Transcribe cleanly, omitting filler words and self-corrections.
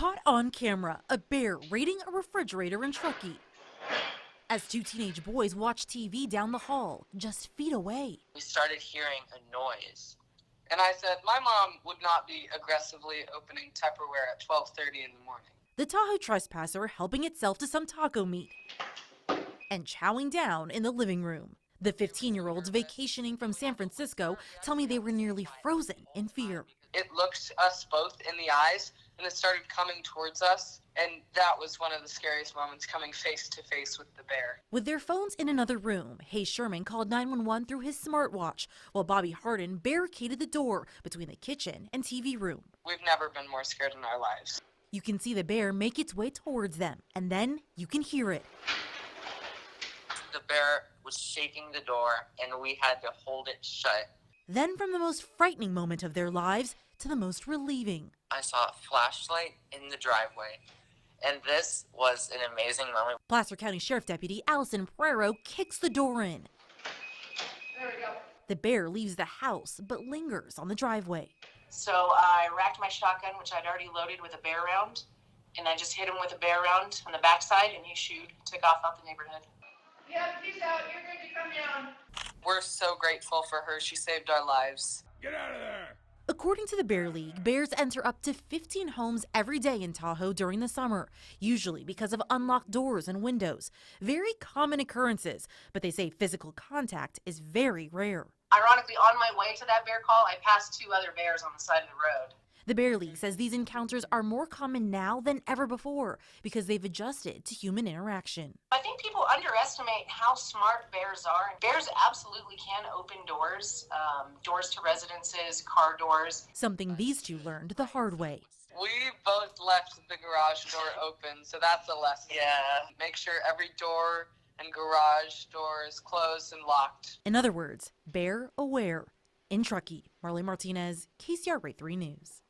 Caught on camera, a bear raiding a refrigerator in Truckee. As two teenage boys watch TV down the hall, just feet away. We started hearing a noise. And I said, my mom would not be aggressively opening Tupperware at 12:30 in the morning. The Tahoe trespasser helping itself to some taco meat and chowing down in the living room. The 15-year-olds vacationing from San Francisco tell me they were nearly frozen in fear. It looked us both in the eyes, and it started coming towards us. And that was one of the scariest moments, coming face to face with the bear. With their phones in another room, Hayes Sherman called 911 through his smartwatch, while Bobby Hardin barricaded the door between the kitchen and TV room. We've never been more scared in our lives. You can see the bear make its way towards them, and then you can hear it. The bear was shaking the door, and we had to hold it shut. Then from the most frightening moment of their lives to the most relieving. I saw a flashlight in the driveway, and this was an amazing moment. Placer County Sheriff Deputy Allison Pereiro kicks the door in. There we go. The bear leaves the house, but lingers on the driveway. So I racked my shotgun, which I'd already loaded with a bear round, and I just hit him with a bear round on the backside, and he took off out the neighborhood. Yeah, peace out. You're good to come down. We're so grateful for her. She saved our lives. Get out of there! According to the Bear League, bears enter up to 15 homes every day in Tahoe during the summer, usually because of unlocked doors and windows. Very common occurrences, but they say physical contact is very rare. Ironically, on my way to that bear call, I passed two other bears on the side of the road. The Bear League says these encounters are more common now than ever before because they've adjusted to human interaction. I think people underestimate how smart bears are. Bears absolutely can open doors, doors to residences, car doors. Something these two learned the hard way. We both left the garage door open, so that's a lesson. Yeah. Make sure every door and garage door is closed and locked. In other words, bear aware. In Truckee, Marley Martinez, KCRA 3 News.